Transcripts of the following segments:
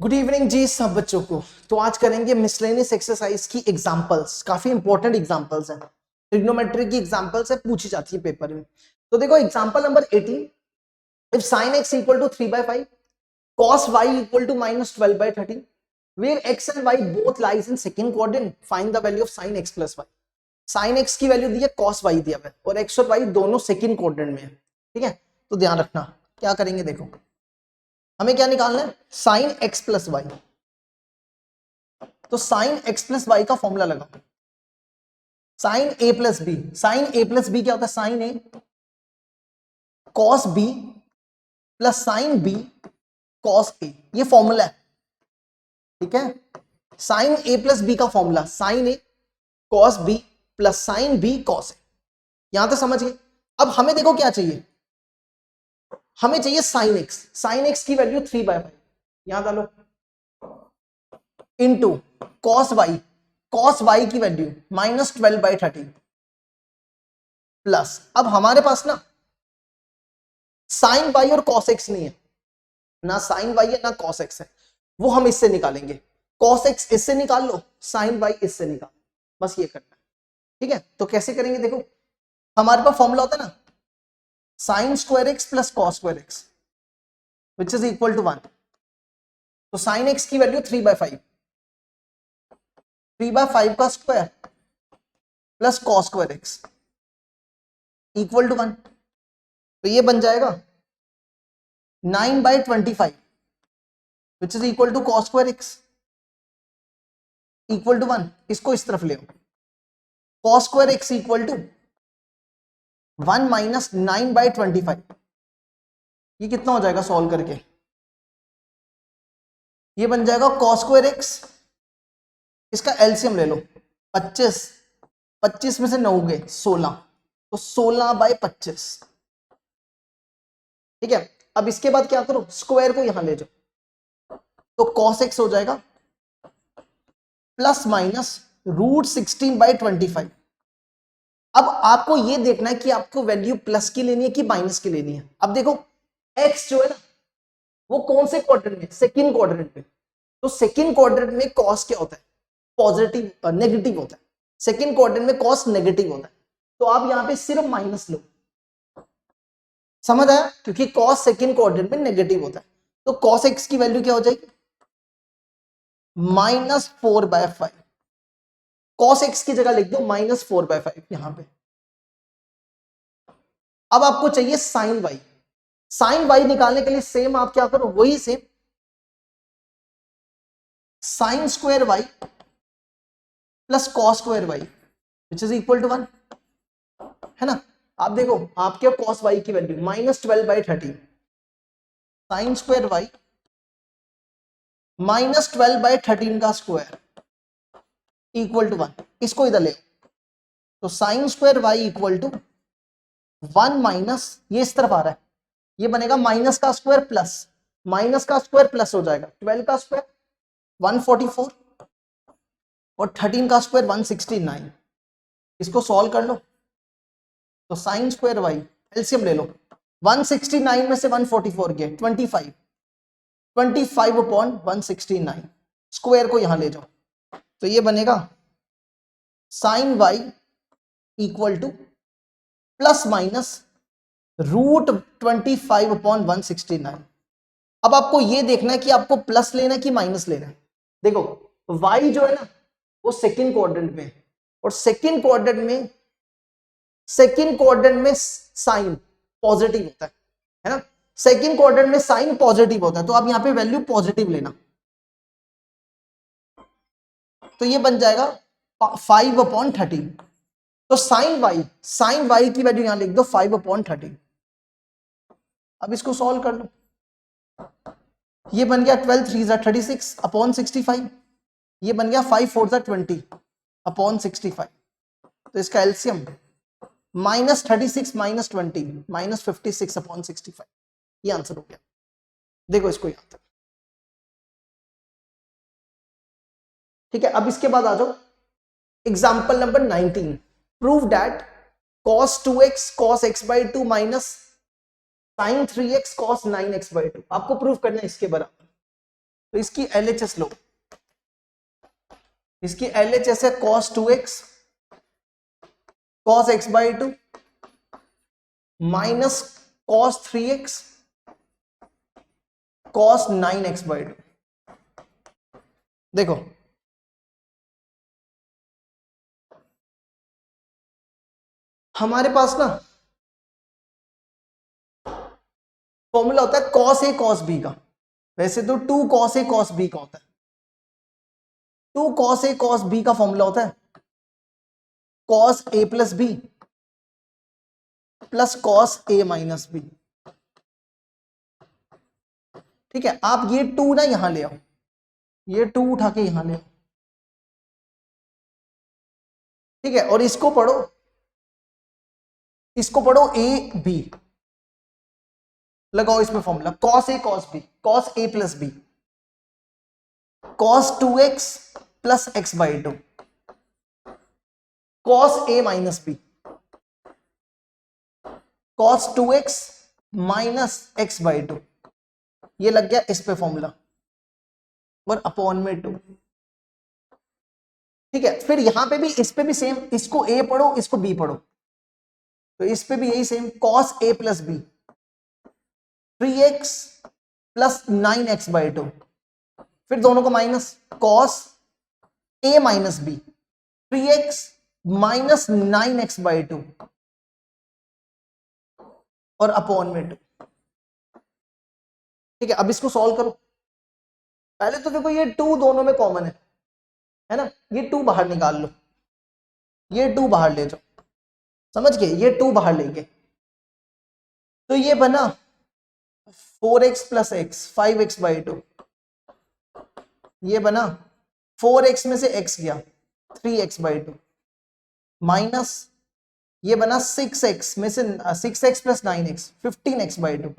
Good evening जी सब बच्चों को। तो आज करेंगे मिसलेनियस एक्सरसाइज की एग्जांपल्स। काफी इंपॉर्टेंट एग्जांपल्स हैं, ट्रिग्नोमेट्री की एग्जांपल्स है, पूछी जाती है पेपर में। तो देखो example number 18, if sin x equal to 3/5 cos y equal to -12/13 where x and y both lies in second quadrant find the value of sin x plus y। sin x की value दी है, cos y दिया है और x और y दोनों second quadrant में है। ठीक है, तो ध्यान रखना क्या करेंगे। देखो हमें क्या निकालना है, साइन एक्स प्लस वाई। तो साइन एक्स प्लस वाई का फॉर्मूला लगाओ, sine a plus b. Sine a plus b क्या होता है, sine a cos b plus sine b cos a, ये फॉर्मूला है। ठीक है, साइन ए प्लस बी का formula sine a cos b plus sine b cos a. यहां तक समझ गए। अब हमें देखो क्या चाहिए, हमें चाहिए साइन एक्स। साइन एक्स की वैल्यू 3/5 यहां डालो into cos y, cos y की वैल्यू -12/13 प्लस, अब हमारे पास ना साइन वाई और कॉस एक्स नहीं है, ना साइन वाई है ना कॉस एक्स है, वो हम इससे निकालेंगे। कॉस एक्स इससे निकाल लो, साइन वाई इससे निकाल, बस ये करना है। ठीक है, तो कैसे करेंगे, देखो हमारे पास फॉर्मूला होता है ना sine square x plus cos square x which is equal to 1। तो साइन एक्स की वैल्यू 3/5, 3/5 का square plus cos square x equal to 1। तो ये बन जाएगा 9/25 which is equal to cos square x equal to 1। इसको इस तरफ ले आओ, cos square x equal to 1 minus 9/25। ये कितना हो जाएगा सॉल्व करके, ये बन जाएगा कॉस स्क्वायर एक्स, इसका एलसीएम ले लो 25, 25 में से 9 गए 16, तो 16/25। ठीक है, अब इसके बाद क्या करो, स्क्वायर को यहां ले जाओ, तो कॉस एक्स हो जाएगा प्लस माइनस √16/25। अब आपको ये देखना है कि आपको वैल्यू प्लस की लेनी है कि माइनस की लेनी है। अब देखो एक्स जो है ना वो कौन से क्वाड्रेंट में, सेकंड क्वाड्रेंट में। तो सेकंड क्वाड्रेंट में कॉस क्या होता है, पॉजिटिव नेगेटिव होता है। सेकंड क्वाड्रेंट में कॉस नेगेटिव होता है, तो आप यहां पे सिर्फ माइनस लो, समझ आया, क्योंकि कॉस सेकंड क्वाड्रेंट में नेगेटिव होता है। तो कॉस एक्स की वैल्यू क्या हो जाएगी, -4/5। कॉस एक्स की जगह लिख दो -4/5 यहां पे। अब आपको चाहिए साइन वाई। साइन वाई निकालने के लिए सेम आप क्या करो, वही same sine square y plus cos square y which is equal to 1, है ना। आप देखो आपके कॉस वाई की वैल्यू -12/13, साइन स्क्वायर वाई -12/13 का स्क्वायर इक्वल टू 1। इसको इधर ले, तो sine square y equal to 1 minus, ये इस तरफ आ रहा है, ये बनेगा माइनस का स्क्वायर प्लस, माइनस का स्क्वायर प्लस हो जाएगा, 12 का स्क्वायर 144 और 13 का स्क्वायर 169। इसको सॉल्व कर लो, तो साइन स्क्वायर वाई एलसीएम ले लो, 169 में से 144 गए 25, 25/169, स्क्वायर को यहां ले जाओ, तो ये बनेगा sine y equal to plus minus √25/169। अब आपको ये देखना है कि आपको प्लस लेना है कि माइनस लेना है। देखो y जो है ना वो सेकंड क्वाड्रेंट में, और सेकंड क्वाड्रेंट में साइन पॉजिटिव होता है ना, सेकंड क्वाड्रेंट में साइन पॉजिटिव होता है, तो आप यहां पे वैल्यू पॉजिटिव लेना, तो ये बन जाएगा 5/13। तो साइन वाई की वैल्यू यहां लिख दो 5/13। अब इसको सॉल्व कर लो, ये बन गया 12 3 36/65, ये बन गया 5 4 20/65। तो इसका एलसीएम -36 -20 -56/65, ये आंसर हो गया। देखो इसको यहां तक, ठीक है। अब इसके बाद आ जाओ example number 19, prove that cos 2x cos x/2 minus sin 3x cos 9x/2। आपको प्रूव करना है इसके बराबर। तो इसकी LHS लो, इसकी LHS है cos 2x cos x by 2 minus cos 3x cos 9x by 2। देखो हमारे पास ना फॉर्मूला होता है cos a cos b का, वैसे तो 2 cos a cos b का होता है। 2 cos a cos b का फॉर्मूला होता है cos a plus b plus cos a minus b। ठीक है, आप ये 2 ना यहां ले आओ, ये 2 उठा के यहां ले आओ। ठीक है, और इसको पढ़ो a b, लगाओ इसमें formula cos a cos b cos a plus b cos 2x plus x by 2 cos a minus b cos 2x minus x by 2। ये लग गया इस पे फॉर्मूला और अपॉन में 2। ठीक है, फिर यहां पे भी इस पे भी सेम, इसको a पढ़ो इसको b पढ़ो, तो इस पे भी यही same cos a plus b 3x plus 9x by 2, फिर दोनों को minus cos a minus b 3x minus 9x by 2 और अपॉन में 2। ठीक है, अब इसको सॉल्व करो। पहले तो देखो ये 2 दोनों में कॉमन है ना, ये 2 बाहर निकाल लो, ये 2 बाहर ले जाओ, समझ गए, ये 2 बाहर लेंगे तो ये बना 4x plus x 5x by 2, ये बना 4x में से x गया 3x by 2 माइनस ये बना 6x में से 6x plus 9x 15x by 2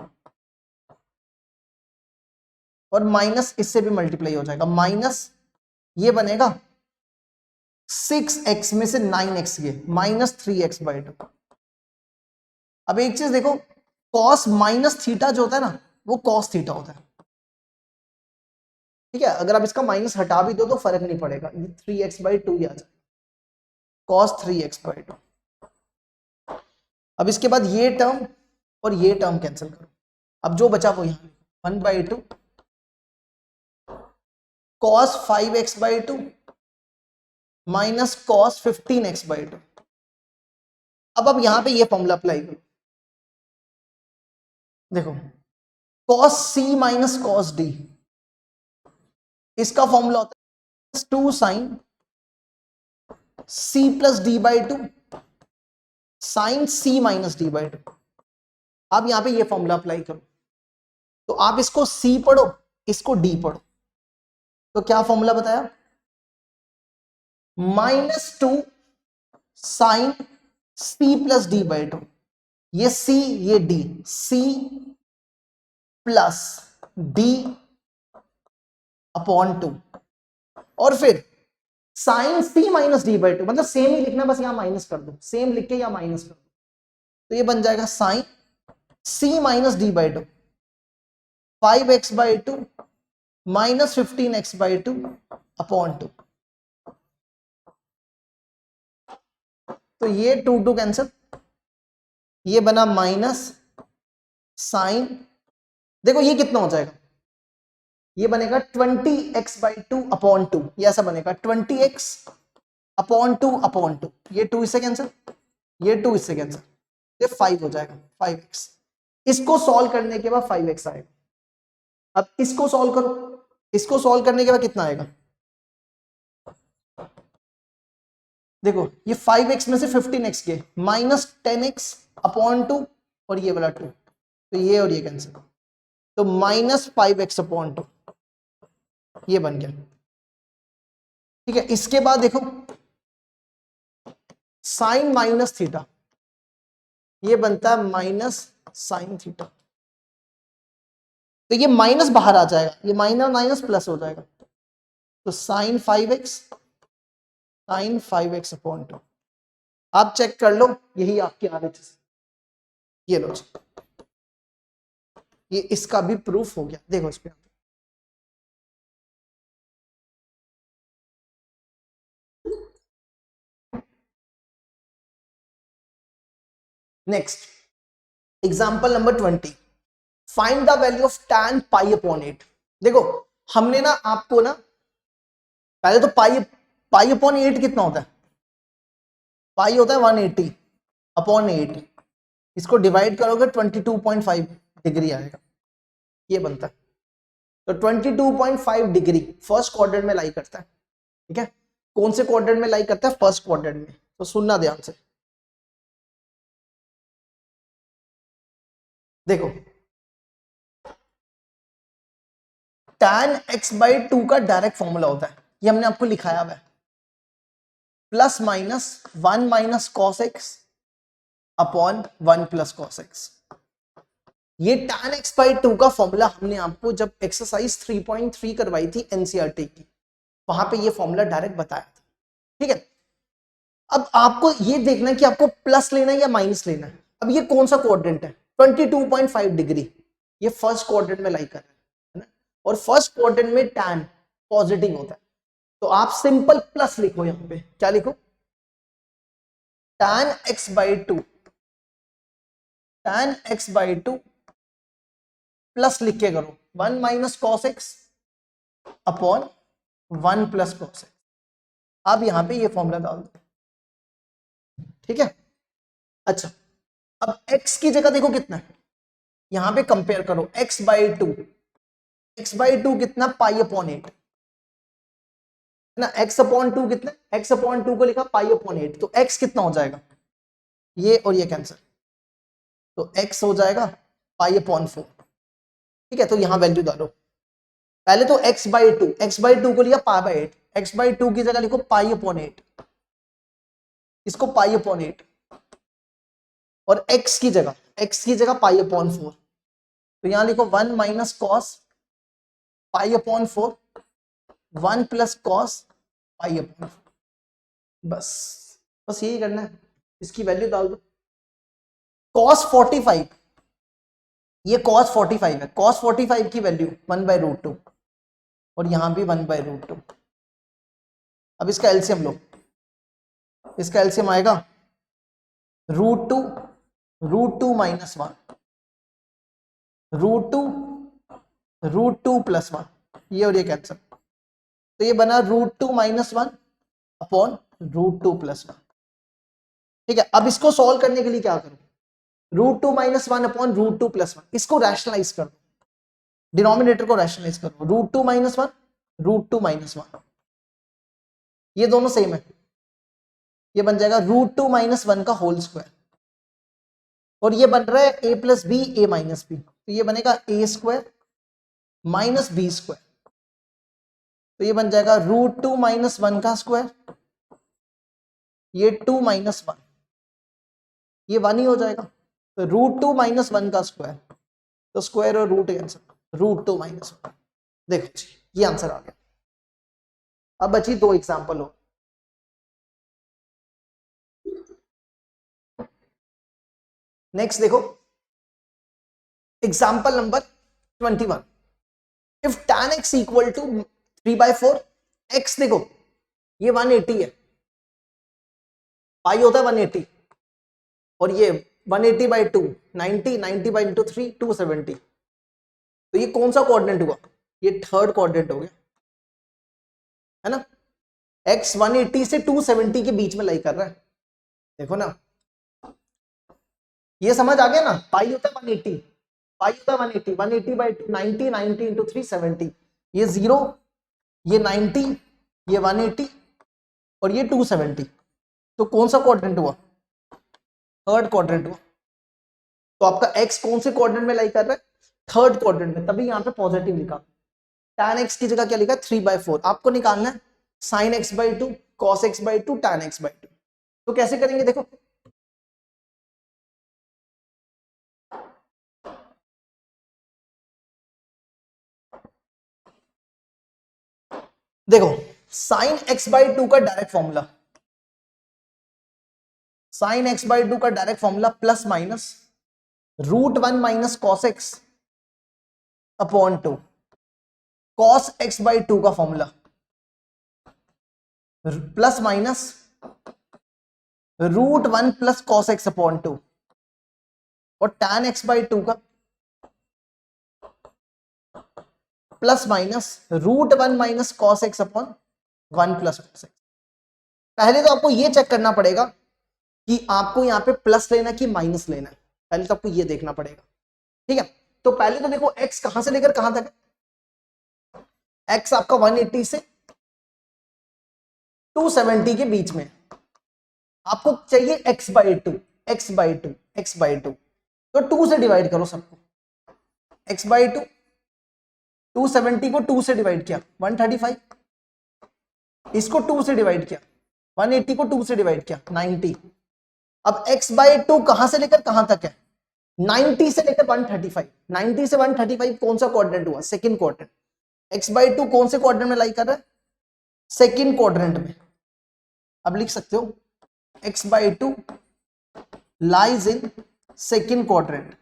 और माइनस इससे भी मल्टीप्लाई हो जाएगा, माइनस ये बनेगा 6x में से 9x ये माइनस 3x by 2। अब एक चीज देखो, cos माइनस थीटा जो होता है ना वो cos थीटा होता है। ठीक है, अगर आप इसका माइनस हटा भी दो तो फर्क नहीं पड़ेगा, ये 3x by 2 आ जाए cos 3x by 2। अब इसके बाद ये टर्म और ये टर्म कैंसिल करो, अब जो बचा वो यहां 1 by 2 cos 5x by 2 minus cos 15x by 2। अब यहां पे ये फॉर्मूला अप्लाई करो, देखो cos c minus cos d, इसका फॉर्मूला होता है 2 sin c plus d by 2 sine c minus d by 2। अब यहां पे ये फॉर्मूला अप्लाई करो, तो आप इसको c पढ़ो इसको d पढ़ो, तो क्या फॉर्मूला बताया -2 sine c plus d by 2, ये c ये d, c प्लस d अपॉन 2 और फिर sine c minus d by 2, मतलब सेम ही लिखना, बस यहां माइनस कर दो, सेम लिख के यहां माइनस कर दो, तो ये बन जाएगा sine c minus d by 2 5x by 2 minus 15x by 2 upon 2। तो ये 2 2 कैंसिल, ये बना माइनस साइन, देखो ये कितना हो जाएगा, ये बनेगा 20x by 2 अपॉन 2, ये ऐसा बनेगा 20x अपॉन 2 अपॉन 2, ये 2 इससे कैंसिल, ये 2 इससे कैंसिल, ये 5 हो जाएगा 5x। इसको सॉल्व करने के बाद 5x आएगा। अब इसको सॉल्व करो, इसको सॉल्व करने के बाद कितना आएगा, देखो ये 5x में से 15x के माइनस 10x अपॉन 2 और ये वाला 2, तो ये और ये कैंसिल, तो माइनस 5x अपॉन 2 ये बन गया। ठीक है, इसके बाद देखो साइन माइनस थीटा, ये बनता है माइनस साइन थीटा, तो ये माइनस बाहर आ जाएगा, ये माइनस माइनस प्लस हो जाएगा, तो साइन 5x अपॉन 2। आप चेक कर लो, यही आपकी RHS, ये लो, ये इसका भी प्रूफ हो गया, देखो इस पे next example number 20, find the value of tan pi upon 8। देखो हमने ना आपको ना पहले तो पाई अपॉन 8 कितना होता है, पाई होता है 180 अपॉन 8, इसको डिवाइड करोगे 22.5 डिग्री आएगा, ये बनता है। तो 22.5 डिग्री फर्स्ट क्वाड्रेंट में लाई करता है, ठीक है। कौन से क्वाड्रेंट में लाई करता है, फर्स्ट क्वाड्रेंट में। तो सुनना ध्यान से, देखो tan x/2 का डायरेक्ट फॉर्मूला होता है, ये हमने आपको लिखाया हुआ है, plus minus 1 minus cos x upon 1 plus cos x. ये tan x/2 का फॉर्मूला हमने आपको जब एक्सरसाइज 3.3 करवाई थी एनसीईआरटी की, वहां पे ये फॉर्मूला डायरेक्ट बताया था, ठीक है। अब आपको ये देखना है कि आपको प्लस लेना है या माइनस लेना है। अब ये कौन सा क्वाड्रेंट है, 22.5 डिग्री, ये फर्स्ट क्वाड्रेंट में लाई कर रहा है ना, और फर्स्ट क्वाड्रेंट में tan पॉजिटिव होता है, तो आप सिंपल प्लस लिखो, यहां पे क्या लिखो, tan x/2, tan x/2 plus लिख के करो 1 minus cos x upon 1 plus cos x. अब यहां पे ये फॉर्मूला डाल दो, ठीक है। अच्छा अब x की जगह देखो कितना है, यहां पे कंपेयर करो x/2, x/2 कितना, पाई अपॉन 8 है ना, x/2 कितना, x/2 को लिखा पाई अपॉन 8, तो x कितना हो जाएगा, ये और ये कैंसिल, तो x हो जाएगा पाई अपॉन 4, ठीक है। तो यहां वैल्यू डालो, पहले तो x/2 को लिया पाई बाई 8, x/2 की जगह लिखो पाई अपॉन 8, इसको पाई अपॉन 8, और x की जगह पाई अपॉन 4, तो यहां लिखो 1 minus cos pi upon 4, 1 plus cos pi upon 4, बस बस यही करना है, इसकी वैल्यू डाल दो। cos 45, ये cos 45 है, cos 45 की वैल्यू 1/√2, और यहां भी 1/√2। अब इसका एलसीएम लो, इसका एलसीएम आएगा √2 माइनस 1, √2 प्लस 1, ये और ये कैंसिल, तो ये बना √2 माइनस 1 अपॉन √2 प्लस 1, ठीक है। अब इसको सॉल्व करने के लिए क्या करो, √2 माइनस 1 अपॉन √2 प्लस 1, इसको रैशनलाइज कर दो, डिनोमिनेटर को रैशनलाइज करो, √2 माइनस 1, √2 माइनस 1, ये दोनों सेम है, ये बन जाएगा √2 माइनस 1 का होल स्क्वायर, और ये बन रहा है a plus b a minus b, तो ये बनेगा a square minus b square, तो ये बन जाएगा √2 माइनस 1 का स्क्वायर, ये 2 माइनस 1, ये 1 ही हो जाएगा, तो √2 माइनस 1 का स्क्वायर, तो स्क्वायर और रूट कैंसिल, √2 माइनस 1, देखो जी ये आंसर आ गया। अब बची दो एग्जांपल हो, नेक्स्ट देखो example number 21, if tan x equal to 3/4, x देखो ये 180 है, पाई होता है 180, और ये 180/2 90/3 270, तो ये कौन सा कोऑर्डिनेट हुआ, ये थर्ड कोऑर्डिनेट हो गया, है ना। x 180 से 270 के बीच में लाई कर रहा है, देखो ना, ये समझ आ गया ना, पाई होता है 180, पाई होता है 180, 180/2 90 into 3 70, ये 0, ये 90, ये 180 और ये 270, तो कौन सा क्वाड्रेंट हुआ, थर्ड क्वाड्रेंट हुआ। तो आपका x कौन से क्वाड्रेंट में लाई कर रहा है, थर्ड क्वाड्रेंट में, तभी यहां पे पॉजिटिव लिखा। tan x की जगह क्या लिखा, 3/4, आपको निकालना है sin x/2 cos x/2 tan x/2, तो कैसे करेंगे देखो, देखो sin x/2 का डायरेक्ट फॉर्मूला, sin x/2 का direct formula plus minus √1 minus cos x upon 2, cos x/2 का formula plus minus √1 plus cos x upon 2, और tan x बाई 2 का plus minus √1 minus cos x upon 1 plus cos x. पहले तो आपको ये check करना पड़ेगा कि आपको यहाँ पे प्लस लेना कि माइनस लेना है, पहले तो आपको ये देखना पड़ेगा। ठीक है, तो पहले तो देखो x कहां से लेकर कहां तक है, x आपका 180 से 270 के बीच में, आपको चाहिए x by 2, x by 2, x by 2, तो 2 से डिवाइड करो सबको, x बाई 2, 270 को 2 से डिवाइड किया 135, इसको 2 से डिवाइड किया 180 को 2 से डिवाइड किया 90। अब x बाई 2 कहां से लेकर कहां तक है, 90 से लेकर 135, 90 से 135 कौन सा क्वाड्रेंट हुआ, सेकंड क्वाड्रेंट। x बाई 2 कौन से क्वाड्रेंट में लाई कर रहा है, सेकंड क्वाड्रेंट में। अब लिख सकते हो x by 2 lies in second quadrant.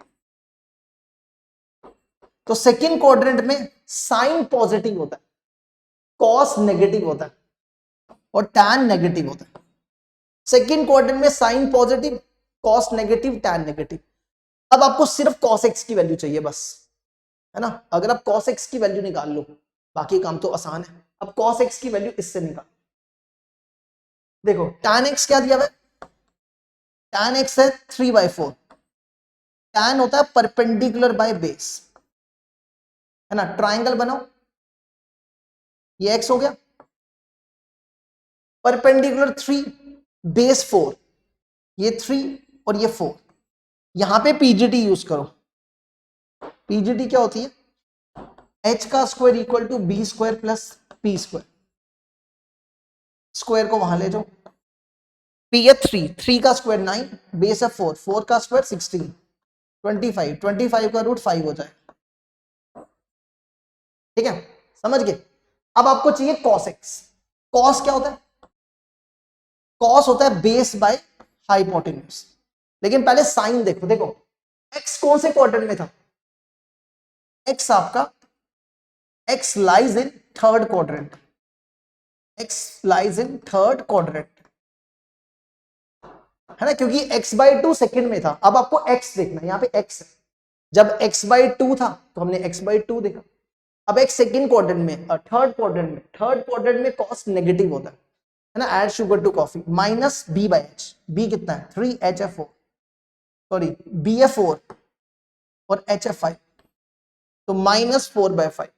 तो सेकंड क्वाड्रेंट में साइन पॉजिटिव होता है, कॉस नेगेटिव होता है और टैन नेगेटिव होता है। सेकंड क्वाड्रेंट में sine positive, cos negative, tan negative. अब आपको सिर्फ कॉस एक्स की वैल्यू चाहिए बस, है ना। अगर आप कॉस एक्स की वैल्यू निकाल लो, बाकी काम तो आसान है। अब कॉस एक्स की वैल्यू इससे निकाल, देखो टैन एक्स क्या दिया हुआ है, टैन एक्स है 3/4, टैन होता है परपेंडिकुलर बाय बेस, है ना। ट्राइंगल बनाओ, ये x हो गया, परपेंडिकुलर 3, बेस 4, ये 3 और ये 4। यहां पे पीजीटी यूज करो, पीजीटी क्या होती है, h का square equal to b square plus p square, square को वहां ले जाओ, p है 3, 3 का स्क्वायर 9, बेस है 4, 4 का स्क्वायर 16, 25, 25 का रूट 5 हो जाए। ठीक है, समझ गए। अब आपको चाहिए cos x। cos क्या होता है, cos होता है बेस बाय हाइपोटेन्यूज। लेकिन पहले साइन देखो, देखो x कौन से क्वाड्रेंट में था, x आपका x lies in third quadrant, x lies in third quadrant, है ना, क्योंकि x बाई 2 सेकंड में था। अब आपको x देखना है, यहां पे x है, जब x बाई 2 था तो हमने x बाई 2 देखा। अब x सेकंड क्वाड्रेंट में, थर्ड क्वाड्रेंट में, थर्ड क्वाड्रेंट में कॉस नेगेटिव होता है ना। Add sugar to coffee, minus b by h, b कितना है 3, h है 4, सॉरी b है 4 और h है 5, तो -4/5।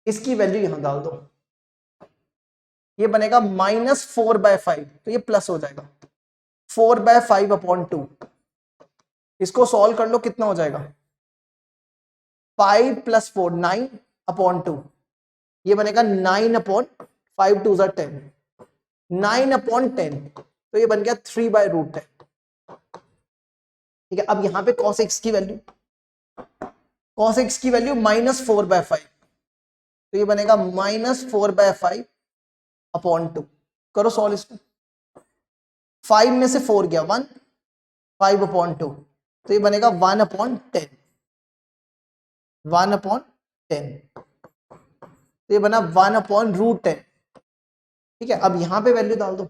इसकी वैल्यू यहां डाल दो, ये बनेगा -4/5, तो ये प्लस हो जाएगा 4/5/2। इसको सॉल्व कर लो, कितना हो जाएगा 5 + 4 9/2, ये बनेगा 9/5 2 10, 9/10, तो ये बन गया 3/√10। ठीक है, अब यहां पे cos x की वैल्यू, cos x की वैल्यू -4/5, तो ये बनेगा -4/5/2। करो सॉल्व इसको, 5 में से 4 गया 1, 5/2, तो ये बनेगा 1/10, 1/10, तो ये बना 1/√10। ठीक है, अब यहां पे वैल्यू डाल दो।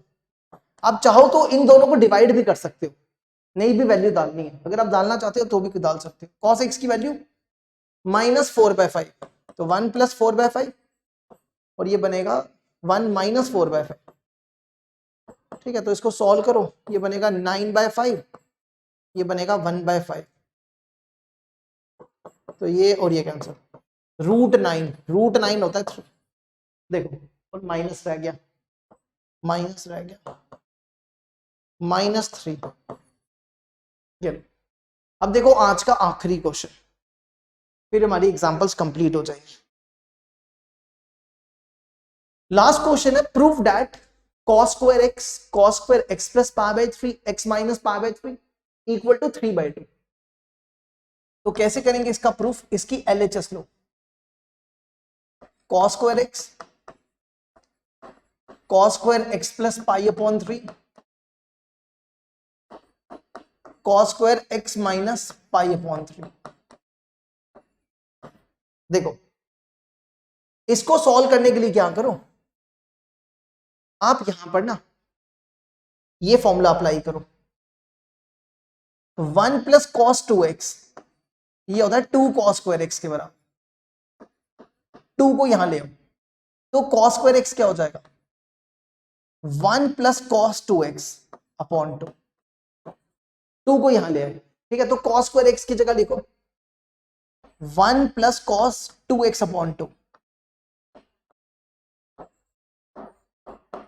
आप चाहो तो इन दोनों को डिवाइड भी कर सकते हो, नहीं भी वैल्यू डालनी है, अगर आप डालना चाहते हो तो भी डाल सकते हो। cos x की वैल्यू -4/5, तो 1 + 4/5, और ये बनेगा 1 - 4/5। ठीक है, तो इसको सॉल्व करो, ये बनेगा 9/5, ये बनेगा 1/5, तो ये और ये कैंसिल, √9 होता है 3, देखो और माइनस रह गया, -3। अब देखो आज का आखिरी क्वेश्चन, फिर हमारी एग्जांपल्स कंप्लीट हो जाएंगी। लास्ट क्वेश्चन है, prove that cos square x plus π/3 x minus π/3 equal to 3/2। तो कैसे करेंगे इसका प्रूफ, इसकी LHS लो, cos square x plus π/3 cos square x minus π/3। देखो इसको सॉल्व करने के लिए क्या करो, आप यहां पर ना ये फॉर्मूला अप्लाई करो, 1 प्लस कॉस 2x, ये होता है 2 कॉस स्क्वायर एक्स के बराबर। 2 को यहां ले आओ तो कॉस स्क्वायर एक्स क्या हो जाएगा, 1 प्लस कॉस 2x अपॉन 2। 2 को यहां ले आए, ठीक है, तो कॉस स्क्वायर एक्स की जगह लिखो 1 प्लस कॉस 2x अपॉन 2।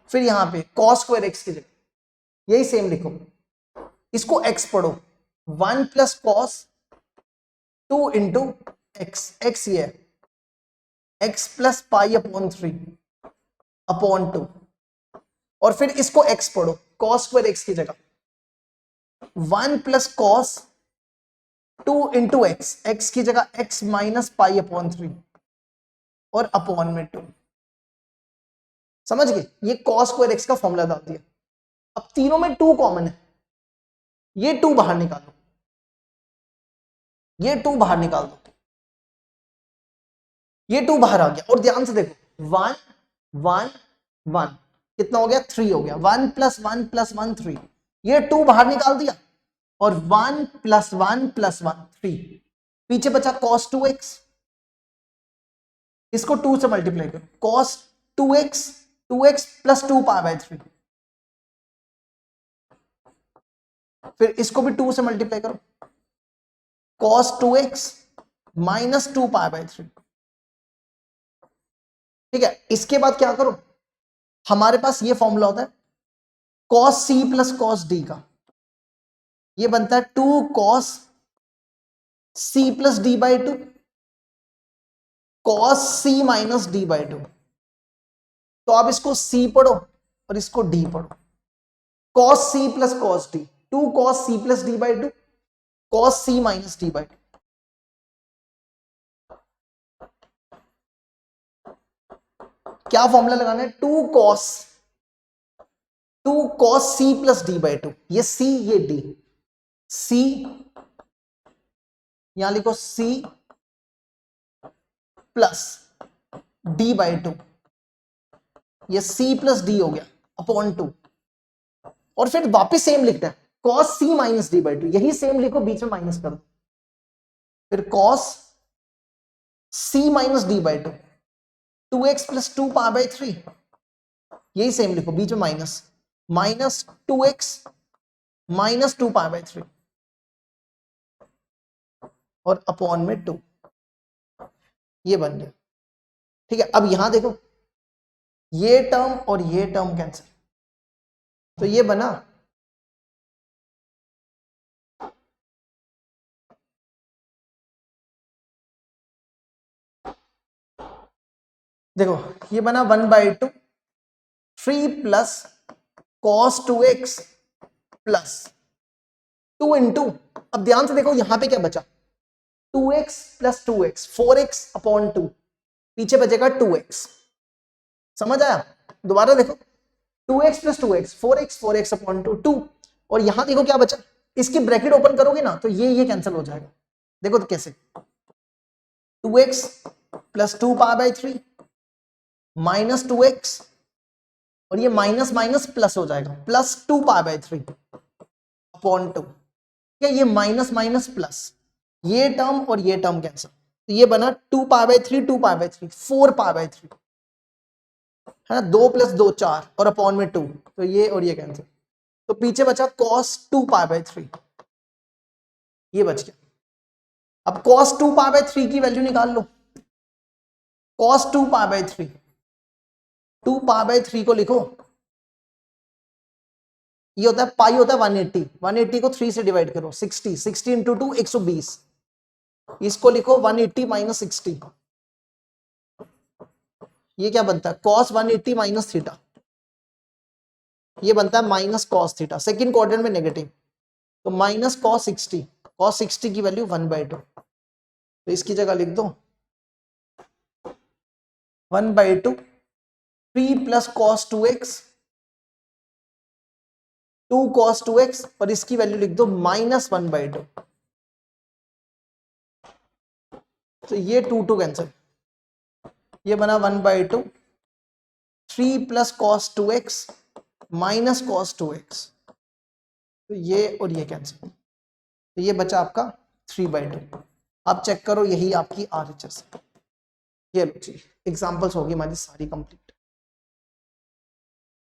फिर यहां पे कॉस स्क्वायर एक्स की जगह यही सेम लिखो, इसको x पढ़ो, 1 plus cos 2 into x, x ये है x plus pi upon 3 upon 2, और फिर इसको x पढ़ो कॉस स्क्वायर एक्स की जगह 1 plus cos 2 into x, x की जगह x माइनस पाई अपॉन 3 और अपॉन में 2। समझ गए, ये कॉस स्क्वायर एक्स का फॉर्मूला डाल दिया। अब तीनों में 2 कॉमन है, ये 2 बाहर निकालो, ये 2 बाहर निकाल दो, ये 2 बाहर आ गया। और ध्यान से देखो 1 1 1 कितना हो गया, 3 हो गया। 1 प्लस 1 प्लस 1 3, ये 2 बाहर निकाल दिया और 1 प्लस 1 प्लस 1 3, पीछे बचा cos 2x, इसको 2 से मल्टीप्लाई करो, cos 2x 2x plus 2 pi by 3, फिर इसको भी 2 से मल्टीप्लाई करो, cos 2x minus 2 pi by 3। ठीक है, इसके बाद क्या करो, हमारे पास ये फॉर्मूला होता है cos c plus cos d का, ये बनता है 2 cos c प्लस d by 2 cos c minus d by 2। तो आप इसको c पढ़ो और इसको d पढ़ो, cos c plus cos d, 2 cos c प्लस d by 2 cos c minus d by 2। क्या फॉर्मूला लगाना है, 2 cos c प्लस d बाई 2, ये c ये d, c यहां लिखो c प्लस d बाई 2, ये c प्लस d हो गया अपॉन 2, और फिर वापस सेम लिखना है cos c minus d by 2, यही सेम लिखो, बीच में माइनस कर दो, फिर cos c minus d by 2 2x plus 2 pi by 3, यही सेम लिखो, बीच में minus, minus 2x minus 2 pi by 3 और अपॉन में 2, ये बन गया। ठीक है, अब यहां देखो ये टर्म और ये टर्म कैंसिल, तो ये बना देखो, ये बना 1 by 2 3 plus cos 2x plus 2 into, अब ध्यान से देखो यहां पे क्या बचा, 2x plus 2x 4x upon 2, पीछे बचेगा 2x। समझ आया, दोबारा देखो 2x plus 2x 4x upon 2 2, और यहां देखो क्या बचा, इसकी ब्रैकेट ओपन करोगे ना तो ये कैंसिल हो जाएगा। देखो तो कैसे, 2x plus 2 pi by 3 minus 2x, और ये माइनस माइनस प्लस हो जाएगा, प्लस 2 पाई बाई 3 अपॉन 2। क्या, ये माइनस माइनस प्लस, ये टर्म और ये टर्म कैंसिल, तो ये बना 2 pi by 3 2 pi by 3 4 pi by 3 है ना, 2 प्लस 2 4 और अपॉन में 2, तो ये और ये कैंसिल, तो पीछे बचा cos 2 पाई बाई 3, ये बच गया। अब cos 2 पाई बाई 3 की वैल्यू निकाल लो, cos 2 pi by 3, 2 pi by 3 को लिखो, ये होता है पाई होता है 180, 180 को 3 से डिवाइड करो 60, 60 इंटू 2 120, इसको लिखो 180 माइनस 60, ये क्या बनता है cos 180 माइनस थीटा, ये बनता है minus cos theta, second quadrant में नेगेटिव, तो माइनस cos 60 की वैल्यू 1 बाई 2, तो इसकी जगह लिख दो 1 by 2 3 plus cos 2x 2 cos 2x, और इसकी वैल्यू लिख दो माइनस 1 बाई 2, तो ये 2 2 कैंसिल, ये बना 1 by 2 3 plus cos 2x minus cos 2x, तो ये और ये कैंसिल, तो ये बचा आपका 3/2। आप चेक करो, यही आपकी RHS है। ये लो जी, एग्जाम्पल्स होगी हमारी सारी कंप्लीट।